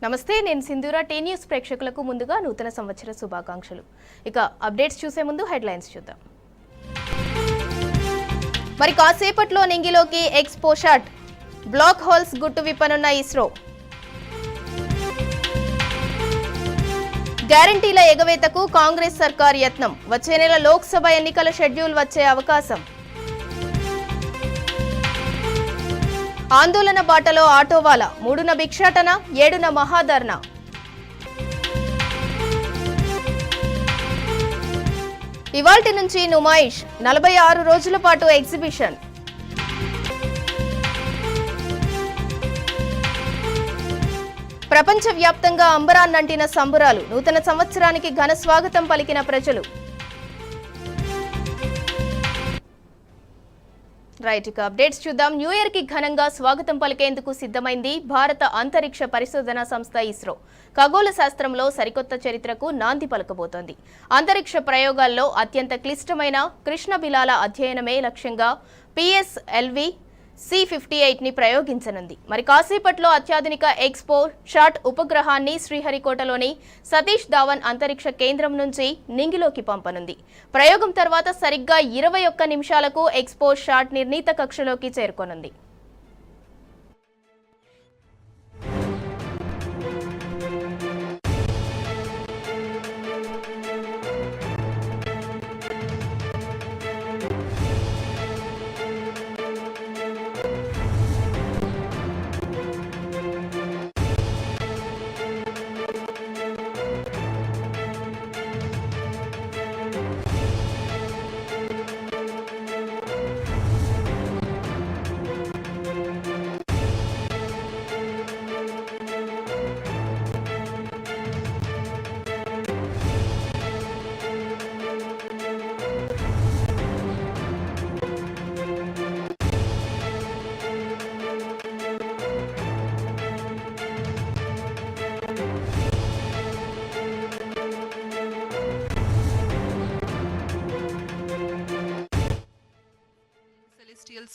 నమస్తే నేను Sindhura tea news ప్రేక్షకులకు ముందుగా నూతన సంవత్సర శుభాకాంక్షలు. ఇక అప్డేట్స్ చూసే ముందు హెడ్లైన్స్ చూద్దాం. మరి కాసేపట్లో నింగిలోకి ఎక్స్పో షాట్, బ్లాక్ హోల్స్ గుట్టు విప్పనున్న ఇస్రో. గ్యారంటీల ఎగవేతకు కాంగ్రెస్ సర్కార్ యత్నం, వచ్చే నెల లోక్సభ ఎన్నికల షెడ్యూల్ వచ్చే అవకాశం. ఆందోళన బాటలో ఆటోవాలా, 3న భిక్షాటన, 7న మహాధర్నా. ఇవాల్టి నుంచి నుమాయిష్, 46 రోజుల పాటు ఎగ్జిబిషన్. ప్రపంచవ్యాప్తంగా అంబరాన్నంటిన సంబురాలు, నూతన సంవత్సరానికి ఘన స్వాగతం పలికిన ప్రజలు. రైట్, ఇక అప్డేట్స్ చూద్దాం. న్యూ ఇయర్ కి ఘనంగా స్వాగతం పలికేందుకు సిద్ధమైంది భారత అంతరిక్ష పరిశోధన సంస్థ ఇస్రో. ఖగోళ శాస్త్రంలో సరికొత్త చరిత్రకు నాంది పలకబోతోంది. అంతరిక్ష ప్రయోగాల్లో అత్యంత క్లిష్టమైన కృష్ణ బిలాల అధ్యయనమే లక్ష్యంగా PSLV C58 ని ప్రయోగించనుంది. మరి కాసేపట్లో అత్యాధునిక ఎక్స్పో షాట్ ఉపగ్రహాన్ని శ్రీహరికోటలోని సతీష్ ధావన్ అంతరిక్ష కేంద్రం నుంచి నింగిలోకి పంపనుంది. ప్రయోగం తర్వాత సరిగ్గా 21 నిమిషాలకు ఎక్స్పో షాట్ నిర్ణీత కక్షలోకి చేరుకోనుంది.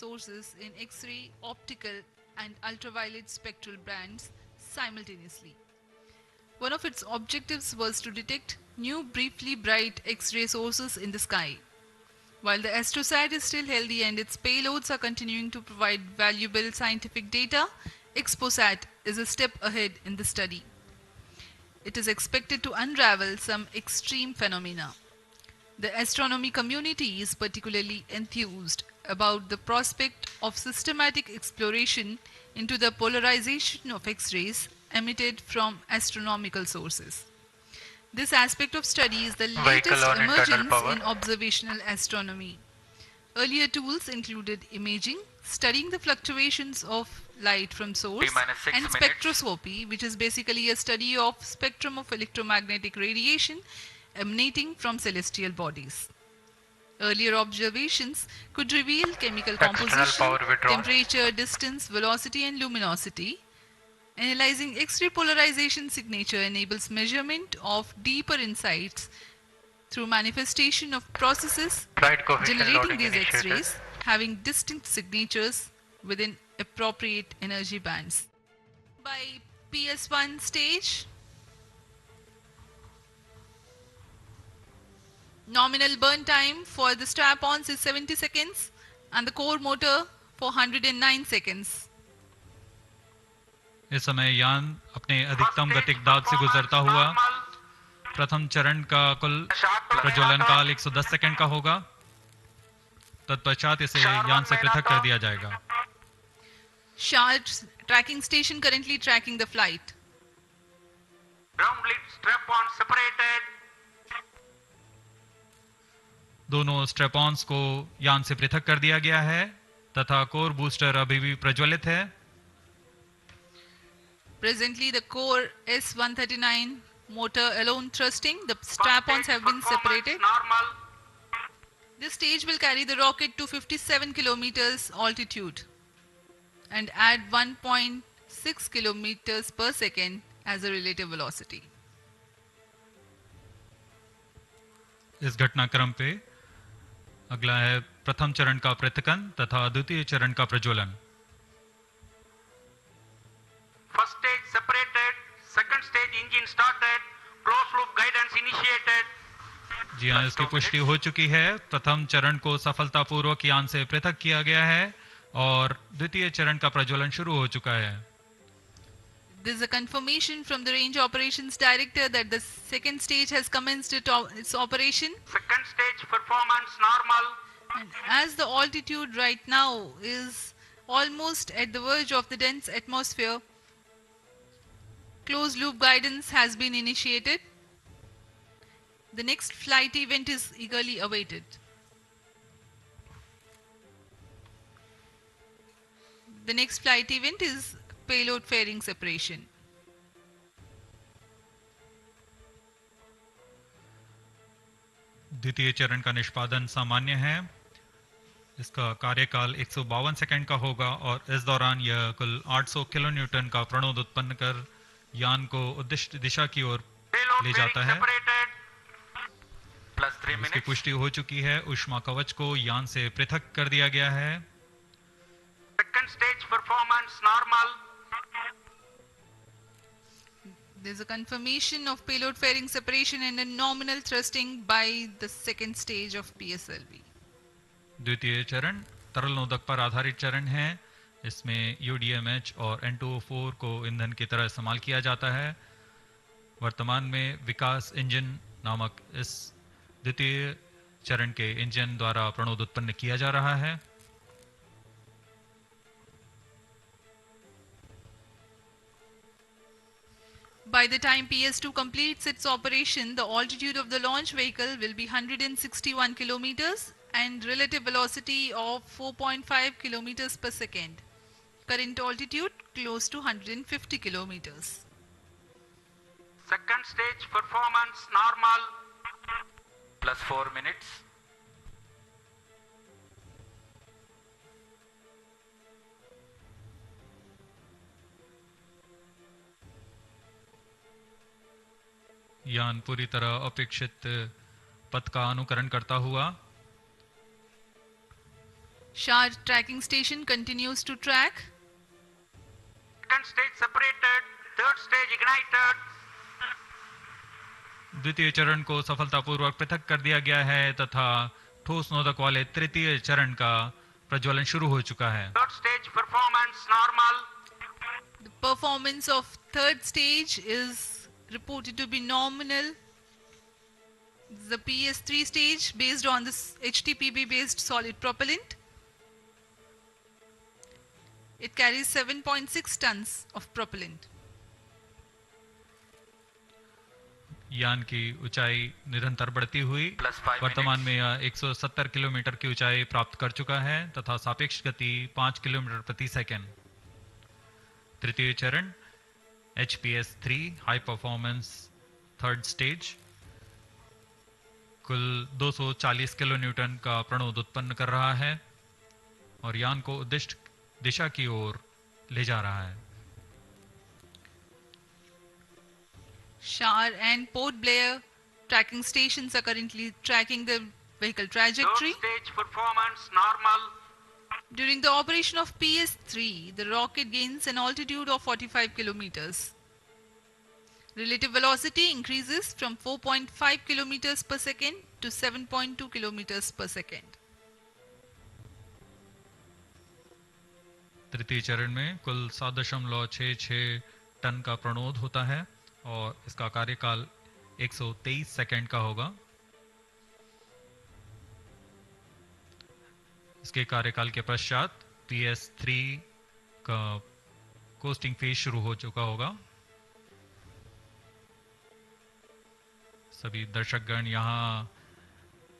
Sources in X-ray, optical and ultraviolet spectral bands simultaneously. One of its objectives was to detect new briefly bright X-ray sources in the sky. While the astrosat is still healthy and its payloads are continuing to provide valuable scientific data, XPOSat is a step ahead in the study. It is expected to unravel some extreme phenomena. The astronomy community is particularly enthused about the prospect of systematic exploration into the polarization of X-rays emitted from astronomical sources. This aspect of study is the latest emergence in observational astronomy. Earlier tools included imaging, studying the fluctuations of light from source, and spectroscopy, which is basically a study of spectrum of electromagnetic radiation emanating from celestial bodies. Earlier observations could reveal chemical composition, temperature, distance, velocity and luminosity. Analyzing X-ray polarization signature enables measurement of deeper insights through manifestation of processes generating these X-rays having distinct signatures within appropriate energy bands. By PS1 stage, nominal burn time for the strap-ons is 70 seconds and the core motor for 109 seconds. इस समय यान अपने अधिकतम गतिक दाब से गुजरता हुआ प्रथम चरण का कुल प्रज्वलन काल 110 सेकंड का होगा। तत्पश्चात इसे यान से पृथक कर दिया जाएगा। Shaft tracking station currently tracking the flight. Ground lead strap-on separated. दोनों स्ट्रैप-ऑन्स को यान से पृथक कर दिया गया है तथा कोर बूस्टर अभी भी प्रज्वलित है। Presently the core S139 motor alone thrusting. The strap-ons have been separated. Normal. This stage will carry the rocket to 57 kilometers altitude and add 1.6 kilometers per second as a relative velocity. इस घटनाक्रम पे अगला है प्रथम चरण का पृथकन तथा द्वितीय चरण का प्रज्वलन। First stage separated, Second stage engine started. Closed loop guidance initiated. जी हाँ, इसकी पुष्टि हो चुकी है। प्रथम चरण को सफलतापूर्वक यान से पृथक किया गया है और द्वितीय चरण का प्रज्वलन शुरू हो चुका है। There is a confirmation from the Range Operations Director that the second stage has commenced its operation. Second stage performance normal. And as the altitude right now is almost at the verge of the dense atmosphere, closed loop guidance has been initiated. The next flight event is eagerly awaited. The next flight event is payload fairing separation. द्वितीय चरण का निष्पादन सामान्य है। इसका कार्यकाल 152 second का होगा और इस दौरान यह कुल 800 किलोन्यूटन का प्रणोद उत्पन्न कर यान को उद्दिष्ट दिशा की ओर ले जाता है। इसकी पुष्टि हो चुकी है। ऊष्मा कवच को यान से पृथक कर दिया गया है। Second stage performance normal. There is a confirmation of payload fairing separation and a nominal thrusting by the second stage of PSLV. द्वितीय चरण तरल नोदक पर आधारित चरण है। इसमें UDMH और N2O4 को ईंधन की तरह इस्तेमाल किया जाता है। वर्तमान में विकास इंजन नामक इस द्वितीय चरण के इंजन द्वारा प्रणोद उत्पन्न किया जा रहा है। By the time PS2 completes its operation, the altitude of the launch vehicle will be 161 kilometers and relative velocity of 4.5 kilometers per second. Current altitude close to 150 kilometers. Second stage performance normal. Plus 4 minutes. यान पूरी तरह अपेक्षित पथ का अनुकरण करता हुआ Shar tracking station continues to track. Second stage separated. Third stage ignited. द्वितीय चरण को सफलतापूर्वक पृथक कर दिया गया है तथा ठोस नोदक वाले तृतीय चरण का प्रज्वलन शुरू हो चुका है। Third stage performance normal. The performance of third stage is reported to be nominal. The PS3 stage based on this HTPB based solid propellant. It carries 7.6 tons of propellant. यान की ऊंचाई निरंतर बढ़ती हुई वर्तमान में यह 170 किलोमीटर की ऊंचाई प्राप्त कर चुका है तथा सापेक्ष गति 5 किलोमीटर प्रति सेकंड। तृतीय चरण HPS3 high performance third stage कुल 240 किलो न्यूटन का प्रणोद उत्पन्न कर रहा है और यान को उद्दिष्ट दिशा की ओर ले जा रहा है। Shar and Port Blair tracking stations are currently tracking the vehicle trajectory. Third stage performance normal. During the operation of PS3, the rocket gains an altitude of 45 kilometers. Relative velocity increases from 4.5 kilometers per second to 7.2 kilometers per second. तृतीय चरण में कुल 7.66 ton का प्रणोद होता है और इसका कार्यकाल 123 सेकंड का होगा। इसके कार्यकाल के पश्चात PS3 का कोस्टिंग फेज शुरू हो चुका होगा। सभी दर्शकगण यहाँ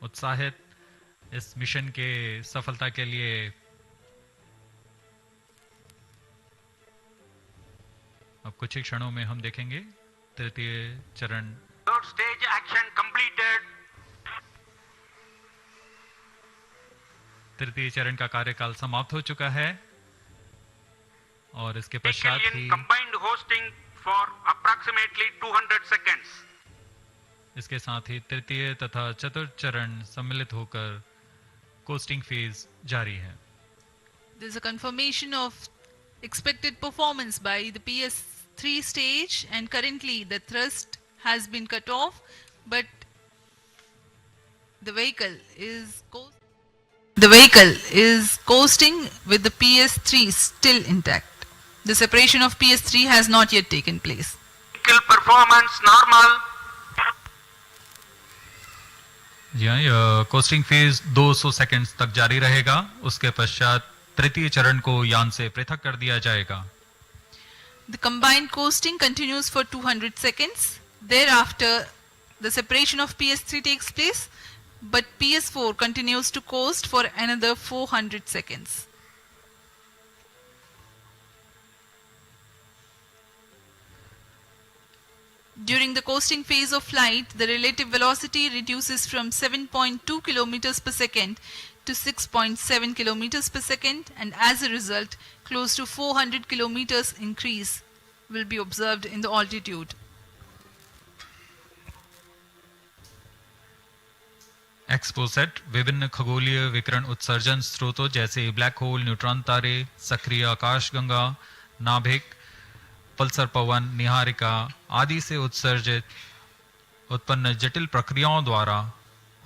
उत्साहित इस मिशन के सफलता के लिए अब कुछ ही क्षणों में हम देखेंगे तृतीय चरण। Third stage action completed. तृतीय चरण का कार्यकाल समाप्त हो चुका है और इसके पश्चात ही combined hosting for approximately 200 seconds. इसके साथ ही तृतीय तथा चतुर्थ चरण सम्मिलित होकर कोस्टिंग फेज जारी है। There is a confirmation of expected performance by the PS 3 stage, and currently the thrust has been cut off, but the vehicle is coasting with the PS3 still intact. The separation of PS3 has not yet taken place. Vehicle performance normal. जी हाँ, यह costing phase 200 seconds तक जारी रहेगा। उसके पश्चात तृतीय चरण को यान से पृथक कर दिया जाएगा। The combined coasting continues for 200 seconds. Thereafter, the separation of PS3 takes place, but PS4 continues to coast for another 400 seconds. During the coasting phase of flight, the relative velocity reduces from 7.2 kilometers per second to 6.7 kilometers per second, and as a result, close to 400 kilometers increase will be observed in the altitude. XPoSat विभिन्न खगोलीय विकिरण उत्सर्जन स्रोतों जैसे black hole, neutron तारे, सक्रिय आकाशगंगा, नाभिक, पल्सर पवन, निहारिका आदि से उत्सर्जित उत्पन्न जटिल प्रक्रियाओं द्वारा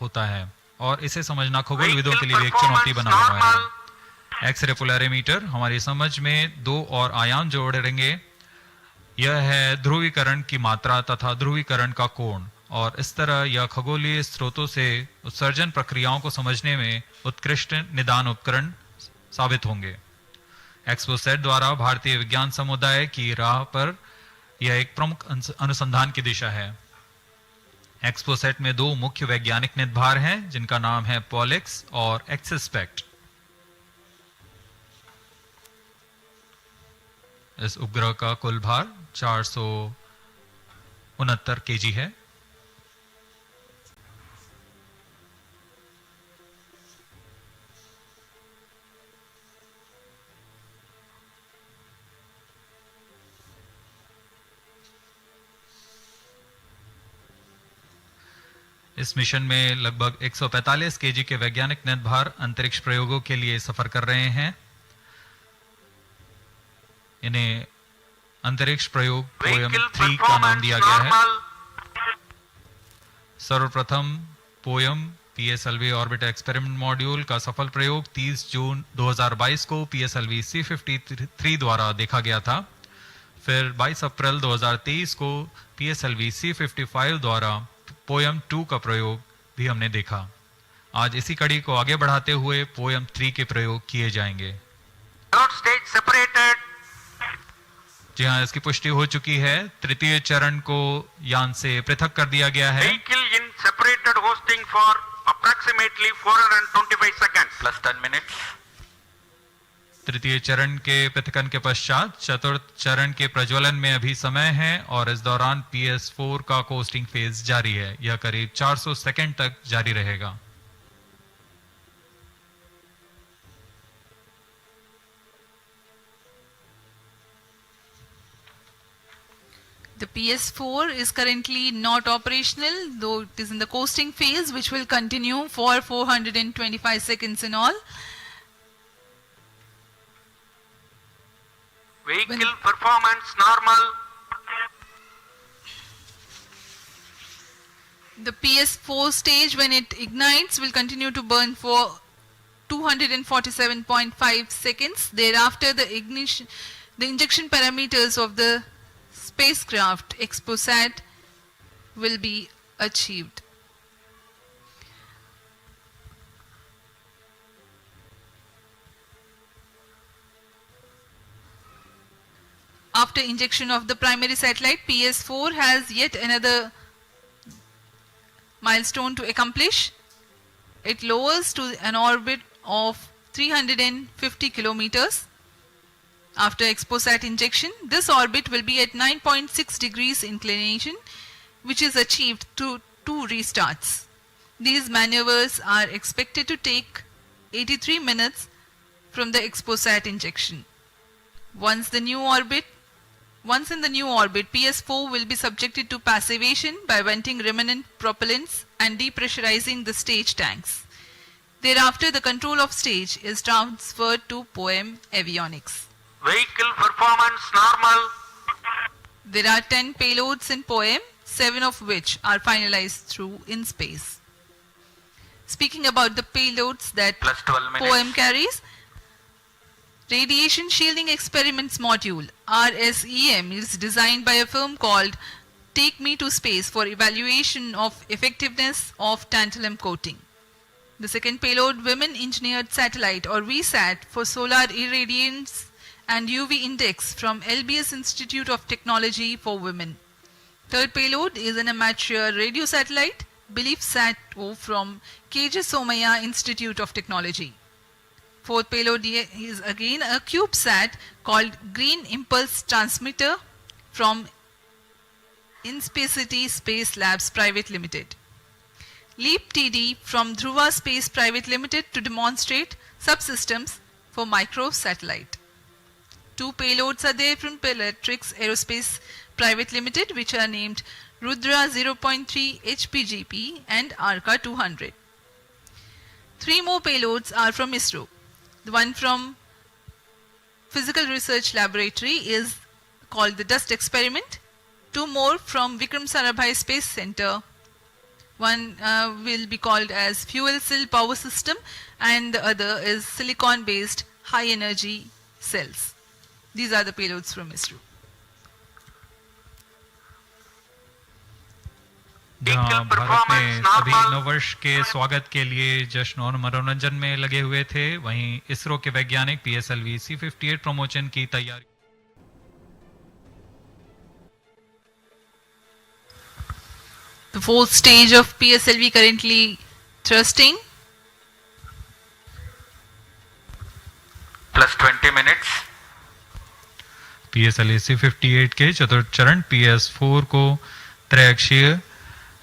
होता है, और इसे समझना खगोलविदों के लिए भी एक चुनौती बना हुआ है। एक्सरे पोलैरिमीटर हमारी समझ में दो और आयाम जोड़ेंगे। यह है ध्रुवीकरण की मात्रा तथा ध्रुवीकरण का कोण, और इस तरह यह खगोलीय स्रोतों से उत्सर्जन प्रक्रियाओं को समझने में उत्कृष्ट निदान उपकरण साबित होंगे। एक्सपोसेट द्वारा भारतीय विज्ञान समुदाय की राह पर यह एक प्रमुख अनुसंधान की दिशा है। एक्सपोसेट में दो मुख्य वैज्ञानिक निदभार हैं, जिनका नाम है पॉलिक्स और एक्सिस्पेक्ट। इस उपग्रह का कुल भार 469 केजी है। इस मिशन में लगभग 145 केजी के वैज्ञानिक निदभार अंतरिक्ष प्रयोगों के लिए सफर कर रहे हैं। इन्हें अंतरिक्ष प्रयोग पोयम 3 का नाम दिया गया है। सर्वप्रथम poem PSLV orbit experiment module का सफल प्रयोग 30 जून 2022 को PSLV C58 द्वारा देखा गया था। फिर 22 अप्रैल 2023 को PSLV C55 द्वारा पोयम 2 का प्रयोग भी हमने देखा। आज इसी कड़ी को आगे बढ़ाते हुए पोयम 3 के प्रयोग किए जाएंगे। जी हाँ, इसकी पुष्टि हो चुकी है। तृतीय चरण को यान से पृथक कर दिया गया है। Vehicle in separated hosting for approximately 425 seconds plus 10 minutes. तृतीय चरण के पृथकन के पश्चात चतुर्थ चरण के प्रज्वलन में अभी समय है, और इस दौरान PS4 का कोस्टिंग फेज जारी है। यह करीब 400 सेकंड तक जारी रहेगा। The PS4 is currently not operational, though it is in the coasting phase, which will continue for 425 seconds in all. Vehicle performance normal. The PS4 stage, when it ignites, will continue to burn for 247.5 seconds. Thereafter, the injection parameters of the spacecraft Exposat will be achieved. After injection of the primary satellite, PS4 has yet another milestone to accomplish. It lowers to an orbit of 350 kilometers. After Exposat injection, this orbit will be at 9.6 degrees inclination, which is achieved through 2 restarts. These maneuvers are expected to take 83 minutes from the Exposat injection. Once in the new orbit, PS4 will be subjected to passivation by venting remnant propellants and depressurizing the stage tanks. Thereafter, the control of stage is transferred to POEM Avionics. Vehicle performance normal. There are 10 payloads in POEM, 7 of which are finalized through in space. Speaking about the payloads that Plus 12 minutes. POEM carries, Radiation Shielding Experiments Module RSEM is designed by a firm called Take Me to Space for evaluation of effectiveness of tantalum coating. The second payload, Women Engineered Satellite or VSAT for solar irradiance and UV index from LBS Institute of Technology for Women. Third payload is an amateur radio satellite, Belief Sat-O from KJ Somaya Institute of Technology. Fourth payload is again a CubeSat called Green Impulse Transmitter from Inspacity Space Labs Private Limited. LEAP TD from Dhruva Space Private Limited to demonstrate subsystems for microsatellite. 2 payloads are there from Peletrix Aerospace Private Limited, which are named Rudra 0.3 HPGP and Arca 200. 3 more payloads are from ISRO. The one from Physical Research Laboratory is called the Dust Experiment. 2 more from Vikram Sarabhai Space Center. One will be called as Fuel Cell Power System and the other is Silicon Based High Energy Cells. These are the payloads from ISRO. जहाँ भारत में सभी नववर्ष के स्वागत के लिए जश्न और मनोरंजन में लगे हुए थे, वहीं इसरो के वैज्ञानिक PSLV C58 प्रमोशन की तैयारी। The fourth stage of PSLV currently thrusting. Plus 20 minutes. PSLV C58 के चतुर्थ चरण PS4 को त्रैअक्षीय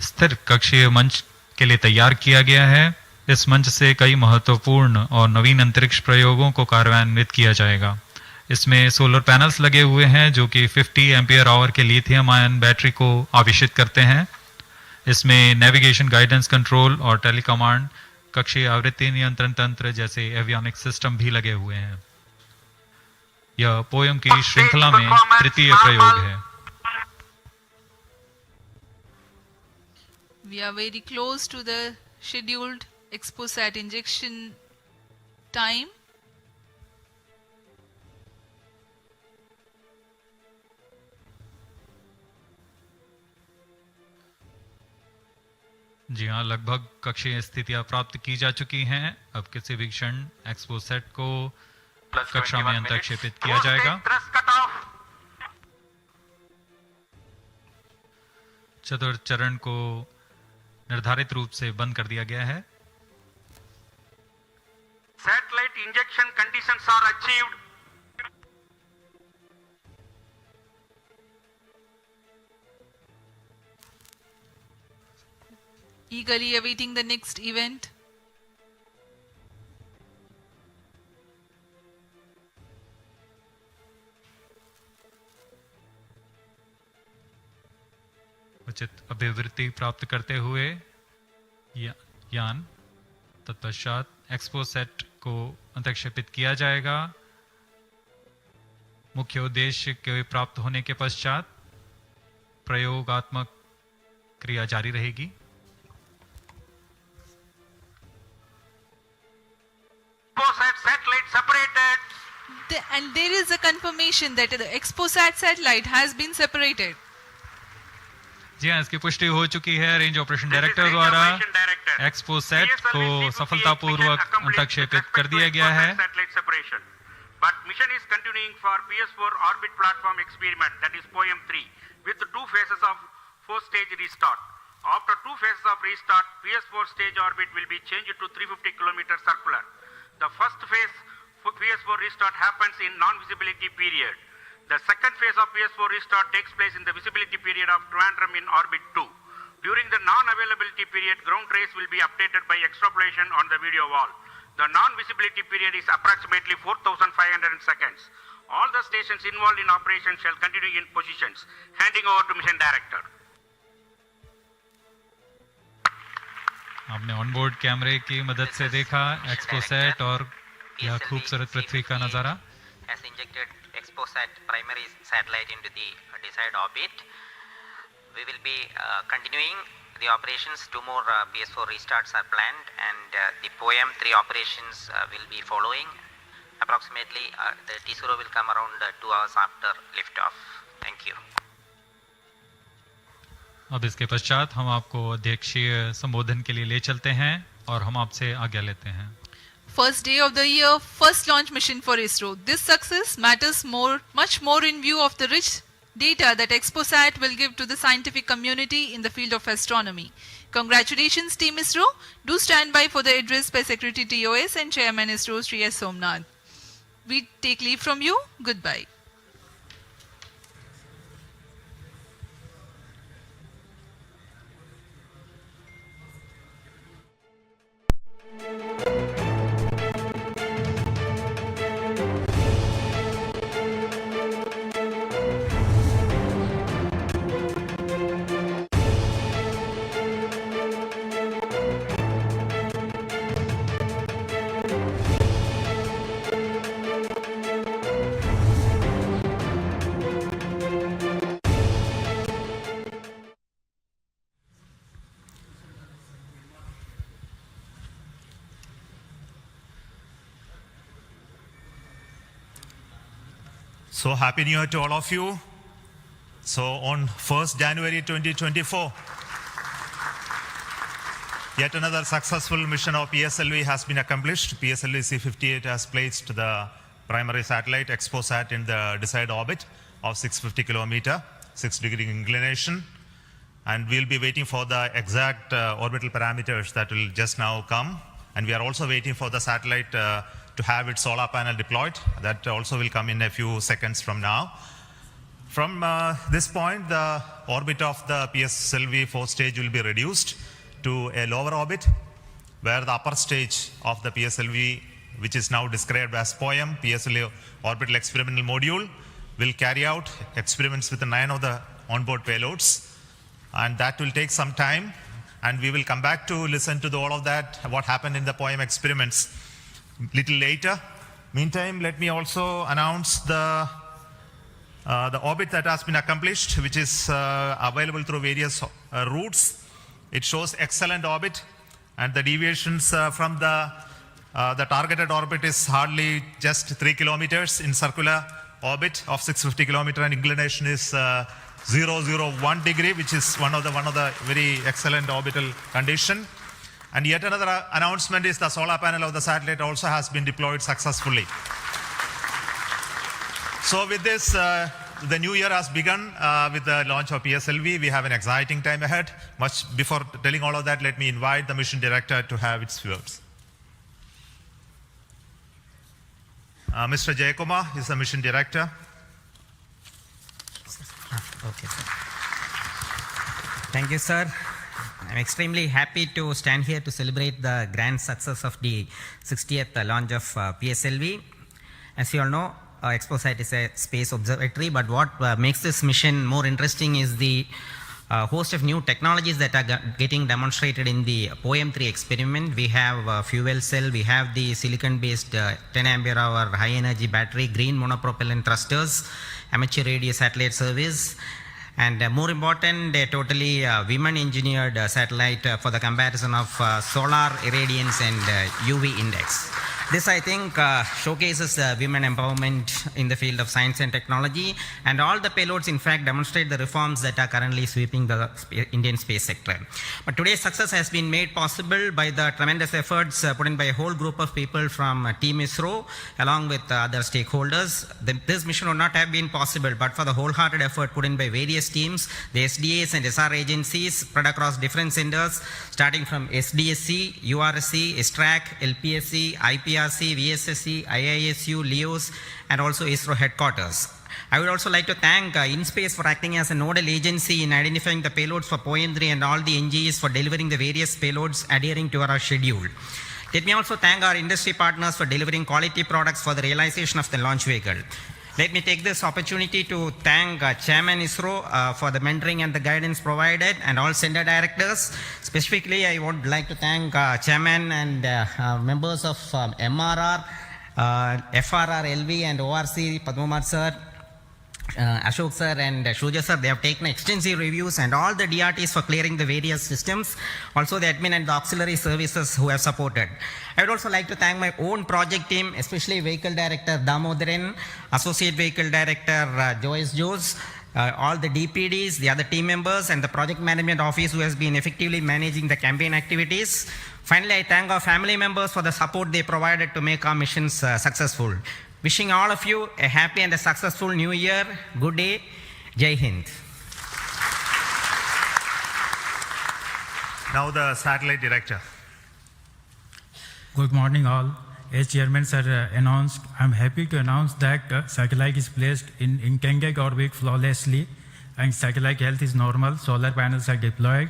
स्थिर कक्षीय मंच के लिए तैयार किया गया है। इस मंच से कई महत्वपूर्ण और नवीन अंतरिक्ष प्रयोगों को कार्यान्वित किया जाएगा। इसमें सोलर पैनल्स लगे हुए हैं जो कि 50 एम्पियर आवर के लिथियम आयन बैटरी को आवेशित करते हैं। इसमें नेविगेशन गाइडेंस कंट्रोल और टेलीकमांड कक्षीय आवृत्ति नियंत्रण तंत्र जैसे एवियोनिक्स सिस्टम भी लगे हुए हैं। यह पोएम की श्रृंखला में तृतीय प्रयोग है। We are very close to the scheduled XPOSAT injection time. जी हाँ, लगभग कक्षीय स्थितियां प्राप्त की जा चुकी हैं। अब किसी भी क्षण एक्सपोसेट को कक्षा में अंतरक्षेपित किया जाएगा। चतुर्थ चरण को निर्धारित रूप से बंद कर दिया गया है। Satellite injection conditions are achieved. Eagerly awaiting the next event. उचित अभिवृत्ति प्राप्त करते हुए यान तत्पश्चात एक्सपोसेट को अंतरक्षेपित किया जाएगा। मुख्य उद्देश्य के प्राप्त होने के पश्चात प्रयोगात्मक क्रिया जारी रहेगी। Satellite separated. And there is a confirmation that the XPOSAT satellite has been separated. जी हाँ, इसकी पुष्टि हो चुकी है रेंज ऑपरेशन डायरेक्टर द्वारा। एक्सपोसेट को सफलतापूर्वक अंतरक्षेपित कर दिया गया है। But mission is continuing for PS4 orbit platform experiment, that is POEM 3, with 2 phases of 4-stage restart. After 2 phases of restart, PS4 stage orbit will be changed to 350 km circular. The first phase for PS4 restart happens in non-visibility period. The second phase of PS4 restart takes place in the visibility period of Trivandrum in orbit 2. During the non-availability period, ground trace will be updated by extrapolation on the video wall. The non-visibility period is approximately 4,500 seconds. All the stations involved in operation shall continue in positions. Handing over to mission director. आपने onboard कैमरे की मदद से देखा XPoSat और यह खूबसूरत पृथ्वी का नजारा। XPOSat primary satellite into the desired orbit. We will be continuing the operations. 2 more PS4 restarts are planned, and the POEM-3 operations will be following. Approximately the T0 will come around 2 hours after liftoff. Thank you. अब इसके पश्चात हम आपको अध्यक्षीय संबोधन के लिए ले चलते हैं और हम आपसे आज्ञा लेते हैं. First day of the year, first launch mission for ISRO. This success matters much more in view of the rich data that XPOSat will give to the scientific community in the field of astronomy. Congratulations, Team ISRO. Do stand by for the address by Secretary TOS and Chairman ISRO, Sri S. Somnath. We take leave from you. Goodbye. So happy New Year to all of you. So on 1st January 2024, yet another successful mission of PSLV has been accomplished. PSLV C58 has placed the primary satellite XPOSat in the desired orbit of 650 kilometer, 6-degree inclination. And we'll be waiting for the exact orbital parameters that will just now come. And we are also waiting for the satellite to have its solar panel deployed. That also will come in a few seconds from now. From this point, the orbit of the PSLV 4 stage will be reduced to a lower orbit, where the upper stage of the PSLV, which is now described as POEM, PSLV Orbital Experimental Module, will carry out experiments with 9 of the onboard payloads. And that will take some time, and we will come back to listen to all of that, what happened in the POEM experiments little later. Meantime, let me also announce the orbit that has been accomplished, which is available through various routes. It shows excellent orbit, and the deviations from the targeted orbit is hardly just 3 kilometers in circular orbit of 650 kilometer, and inclination is 001 degree, which is one of the very excellent orbital condition. And yet another announcement is the solar panel of the satellite also has been deployed successfully. So with this, the new year has begun with the launch of PSLV. We have an exciting time ahead. Much before telling all of that, let me invite the mission director to have its words. Mr. Jayakumar is the mission director. Okay, sir. Thank you, sir. I'm extremely happy to stand here to celebrate the grand success of the 60th launch of PSLV. As you all know, XPOSat is a space observatory, but what makes this mission more interesting is the host of new technologies that are getting demonstrated in the POEM-3 experiment. We have fuel cell, we have the silicon-based 10 ampere hour high energy battery, green monopropellant thrusters, amateur radio satellite service, and more important, a totally women engineered satellite for the comparison of solar irradiance and UV index. This, I think, showcases women empowerment in the field of science and technology, and all the payloads, in fact, demonstrate the reforms that are currently sweeping the Indian space sector. But today's success has been made possible by the tremendous efforts put in by a whole group of people from Team ISRO, along with other stakeholders. This mission would not have been possible but for the wholehearted effort put in by various teams, the SDAs and SR agencies spread across different centers, starting from SDSC, URSC, STRAC, LPSC, IPRC, VSSC, IISU, LEOS, and also ISRO headquarters. I would also like to thank InSpace for acting as a nodal agency in identifying the payloads for POEM-3 and all the NGEs for delivering the various payloads adhering to our schedule. Let me also thank our industry partners for delivering quality products for the realization of the launch vehicle. Let me take this opportunity to thank Chairman ISRO for the mentoring and the guidance provided, and all center directors. Specifically, I would like to thank Chairman and members of MRR FRR, LV and ORC, Padmamar sir, Ashok sir and Shuja sir, they have taken extensive reviews, and all the DRTs for clearing the various systems, also the admin and the auxiliary services who have supported. I would also like to thank my own project team, especially Vehicle Director Damodaran, Associate Vehicle Director Joyce Jose, all the DPDs, the other team members, and the project management office who has been effectively managing the campaign activities. Finally, I thank our family members for the support they provided to make our missions successful. Wishing all of you a happy and a successful new year. Good day. Jai Hind. Now the satellite director. Good morning all. As Chairman sir announced, I'm happy to announce that satellite is placed in intended orbit flawlessly, and satellite health is normal. Solar panels are deployed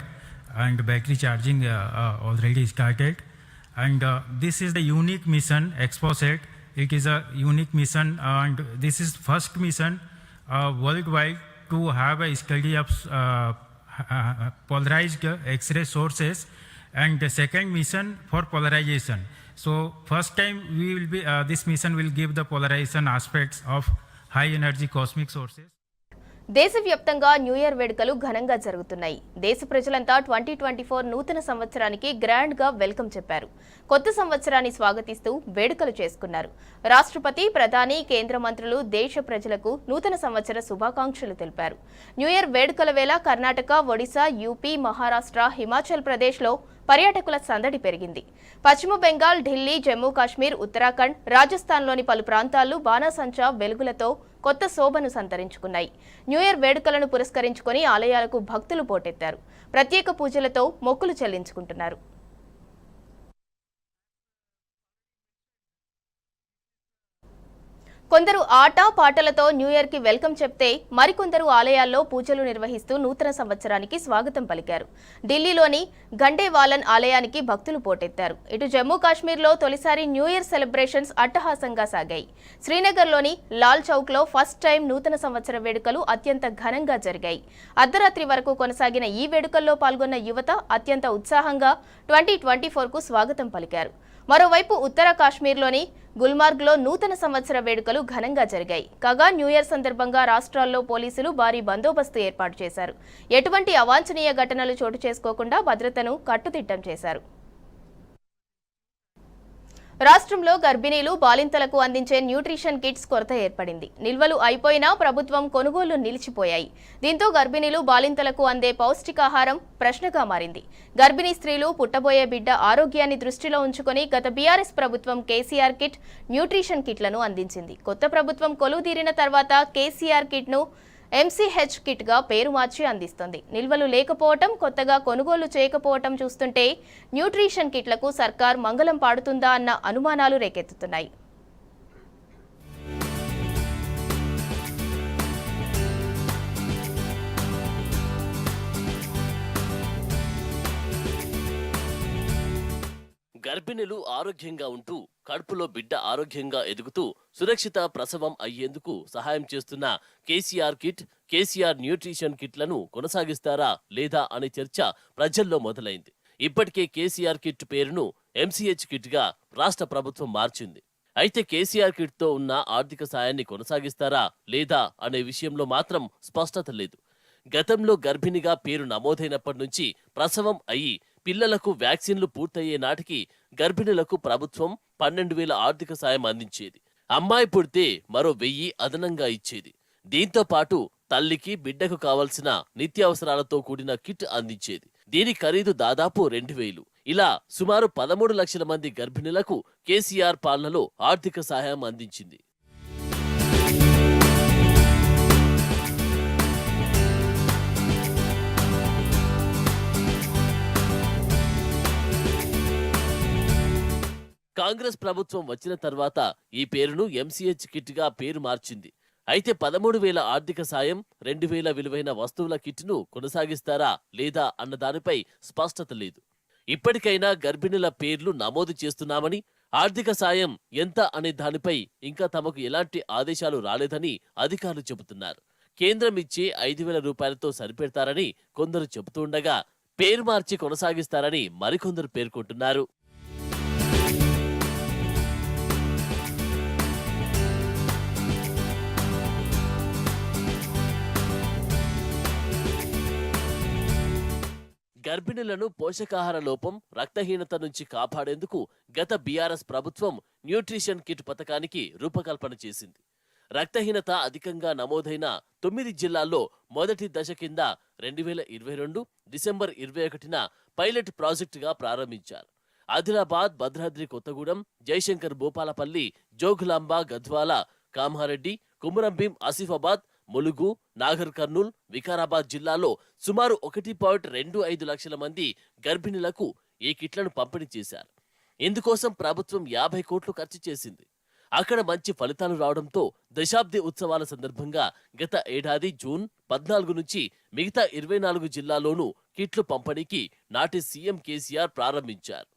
and battery charging already started. And this is the unique mission, ExpoSat. It is a unique mission, and this is first mission worldwide to have a study of polarized X-ray sources, and the second mission for polarization. So first time we will be this mission will give the polarization aspects of high energy cosmic sources. దేశవ్యాప్తంగా new year వేడుకలు ఘనంగా జరుగుతున్నాయి. దేశ ప్రజలంతా 2024 నూతన సంవత్సరానికి grand గా welcome చెప్పారు. కొత్త సంవత్సరాన్ని స్వాగతిస్తూ వేడుకలు చేసుకున్నారు. రాష్ట్రపతి, ప్రధాని, కేంద్ర మంత్రులు దేశ ప్రజలకు నూతన సంవత్సర శుభాకాంక్షలు తెలిపారు. న్యూ ఇయర్ వేడుకల వేళ కర్ణాటక, ఒడిశా, యూపీ, మహారాష్ట్ర, హిమాచల్ ప్రదేశ్లో పర్యాటకుల సందడి పెరిగింది. పశ్చిమ బెంగాల్, ఢిల్లీ, జమ్మూ కాశ్మీర్, ఉత్తరాఖండ్, రాజస్థాన్లోని పలు ప్రాంతాల్లో బాణాసంచా వెలుగులతో కొత్త శోభను సంతరించుకున్నాయి. న్యూ ఇయర్ వేడుకలను పురస్కరించుకొని ఆలయాలకు భక్తులు పోటెత్తారు. ప్రత్యేక పూజలతో మొక్కులు చెల్లించుకుంటున్నారు. కొందరు ఆట పాటలతో న్యూ ఇయర్ కి వెల్కమ్ చెప్తే మరికొందరు ఆలయాల్లో పూజలు నిర్వహిస్తూ నూతన సంవత్సరానికి స్వాగతం పలికారు. ఢిల్లీలోని గండేవాలన్ ఆలయానికి భక్తులు పోటెత్తారు. ఇటు జమ్మూ కాశ్మీర్లో తొలిసారి న్యూ ఇయర్ సెలబ్రేషన్స్ అట్టహాసంగా సాగాయి. శ్రీనగర్లోని లాల్ చౌక్లో ఫస్ట్ టైం నూతన సంవత్సర వేడుకలు అత్యంత ఘనంగా జరిగాయి. అర్ధరాత్రి వరకు కొనసాగిన ఈ వేడుకల్లో పాల్గొన్న యువత అత్యంత ఉత్సాహంగా 2024కు స్వాగతం పలికారు. మరోవైపు ఉత్తర కాశ్మీర్లోని గుల్మార్గ్లో నూతన సంవత్సర వేడుకలు ఘనంగా జరిగాయి. కాగా న్యూ ఇయర్ సందర్భంగా రాష్ట్రాల్లో పోలీసులు భారీ బందోబస్తు ఏర్పాటు చేశారు. ఎటువంటి అవాంఛనీయ ఘటనలు చోటు చేసుకోకుండా భద్రతను కట్టుదిట్టం చేశారు. రాష్ట్రంలో గర్భిణీలు, బాలింతలకు అందించే న్యూట్రిషన్ కిట్స్ కొరత ఏర్పడింది. నిల్వలు అయిపోయినా ప్రభుత్వం కొనుగోళ్లు నిలిచిపోయాయి. దీంతో గర్భిణీలు, బాలింతలకు అందే పౌష్టికాహారం ప్రశ్నగా మారింది. గర్భిణీ స్త్రీలు, పుట్టబోయే బిడ్డ ఆరోగ్యాన్ని దృష్టిలో ఉంచుకొని గత బీఆర్ఎస్ ప్రభుత్వం కేసీఆర్ కిట్, న్యూట్రిషన్ కిట్లను అందించింది. కొత్త ప్రభుత్వం కొలువుదీరిన తర్వాత కేసీఆర్ కిట్ను ఎంసీహెచ్ కిట్ గా పేరు మార్చి అందిస్తుంది. నిల్వలు లేకపోవటం, కొత్తగా కొనుగోలు చేయకపోవటం చూస్తుంటే న్యూట్రిషన్ కిట్లకు సర్కార్ మంగళం పాడుతుందా అన్న అనుమానాలు రేకెత్తుతున్నాయి. గర్భిణులు ఆరోగ్యంగా ఉంటూ కడుపులో బిడ్డ ఆరోగ్యంగా ఎదుగుతూ సురక్షిత ప్రసవం అయ్యేందుకు సహాయం చేస్తున్న కేసీఆర్ కిట్, కేసీఆర్ న్యూట్రిషన్ కిట్లను కొనసాగిస్తారా లేదా అనే చర్చ ప్రజల్లో మొదలైంది. ఇప్పటికే కేసీఆర్ కిట్ పేరును ఎంసీహెచ్ కిట్ గా రాష్ట్ర ప్రభుత్వం మార్చింది. అయితే కేసీఆర్ కిట్ తో ఉన్న ఆర్థిక సాయాన్ని కొనసాగిస్తారా లేదా అనే విషయంలో మాత్రం స్పష్టత లేదు. గతంలో గర్భిణిగా పేరు నమోదైనప్పటి నుంచి ప్రసవం అయ్యి పిల్లలకు వ్యాక్సిన్లు పూర్తయ్యే నాటికి గర్భిణులకు ప్రభుత్వం 12,000 ఆర్థిక సాయం అందించేది. అమ్మాయి పుడితే మరో 1000 అదనంగా ఇచ్చేది. దీంతో పాటు తల్లికి, బిడ్డకు కావలసిన నిత్యావసరాలతో కూడిన కిట్ అందించేది. దీని ఖరీదు దాదాపు 2,000. ఇలా సుమారు 13 లక్షల మంది గర్భిణులకు కేసీఆర్ పాలనలో ఆర్థిక సహాయం అందించింది. కాంగ్రెస్ ప్రభుత్వం వచ్చిన తర్వాత ఈ పేరును ఎంసీహెచ్ కిట్ గా పేరు మార్చింది. అయితే 13,000 ఆర్థిక సాయం, 2,000 విలువైన వస్తువుల కిట్ను కొనసాగిస్తారా లేదా అన్న దానిపై స్పష్టత లేదు. ఇప్పటికైనా గర్భిణుల పేర్లు నమోదు చేస్తున్నామని, ఆర్థిక సాయం ఎంత అనే దానిపై ఇంకా తమకు ఎలాంటి ఆదేశాలు రాలేదని అధికారులు చెబుతున్నారు. కేంద్రం ఇచ్చే 5,000 రూపాయలతో సరిపెడతారని కొందరు చెబుతుండగా, పేరు మార్చి కొనసాగిస్తారని మరికొందరు పేర్కొంటున్నారు. గర్భిణులను పోషకాహార లోపం, రక్తహీనత నుంచి కాపాడేందుకు గత బీఆర్ఎస్ ప్రభుత్వం న్యూట్రిషన్ కిట్ పథకానికి రూపకల్పన చేసింది. రక్తహీనత అధికంగా నమోదైన 9 జిల్లాల్లో మొదటి దశ కింద 2022 డిసెంబర్ 21న పైలట్ ప్రాజెక్టుగా ప్రారంభించారు. ఆదిలాబాద్, భద్రాద్రి కొత్తగూడెం, జయశంకర్ భూపాలపల్లి, జోగులాంబ, గద్వాల, కామారెడ్డి, కుమరంభీం, ఆసిఫాబాద్, ములుగు, నాగర్ కర్నూల్, వికారాబాద్ జిల్లాలో సుమారు 1.25 లక్షల మంది గర్భిణులకు ఈ కిట్లను పంపిణీ చేశారు. ఇందుకోసం ప్రభుత్వం 50 కోట్లు ఖర్చు చేసింది. అక్కడ మంచి ఫలితాలు రావడంతో దశాబ్ది ఉత్సవాల సందర్భంగా గత ఏడాది జూన్ 14 నుంచి మిగతా 24 జిల్లాల్లోనూ కిట్లు పంపిణీకి నాటి సీఎం కేసీఆర్ ప్రారంభించారు.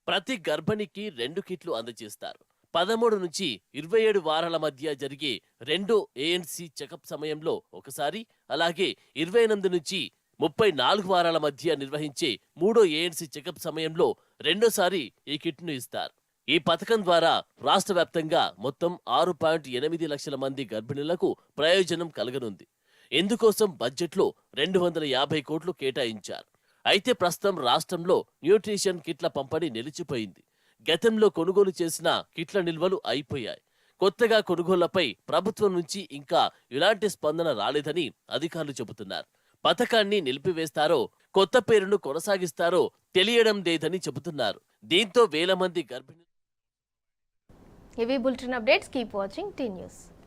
ప్రతి గర్భిణికి 2 కిట్లు అందజేస్తారు. 13 నుంచి 27 వారాల మధ్య జరిగే 2 ANC చెకప్ సమయంలో ఒకసారి, అలాగే 28 నుంచి 34 వారాల మధ్య నిర్వహించే 3 ANC చెకప్ సమయంలో రెండోసారి ఈ కిట్ను ఇస్తారు. ఈ పథకం ద్వారా రాష్ట్ర వ్యాప్తంగా మొత్తం 6.8 లక్షల మంది గర్భిణులకు ప్రయోజనం కలగనుంది. ఇందుకోసం బడ్జెట్లో 250 కోట్లు కేటాయించారు. అయితే ప్రస్తుతం రాష్ట్రంలో న్యూట్రిషన్ కిట్ల పంపిణీ నిలిచిపోయింది. గతంలో కొనుగోలు చేసిన కిట్ల నిల్వలు అయిపోయాయి. కొత్తగా కొనుగోళ్లపై ప్రభుత్వం నుంచి ఇంకా ఎలాంటి స్పందన రాలేదని అధికారులు చెబుతున్నారు. పథకాన్ని నిలిపివేస్తారో, కొత్త పేరును కొనసాగిస్తారో తెలియడం లేదని చెబుతున్నారు. దీంతో వేల మంది గర్భిణులు. ఇవి bulletin updates. Keep watching tea news.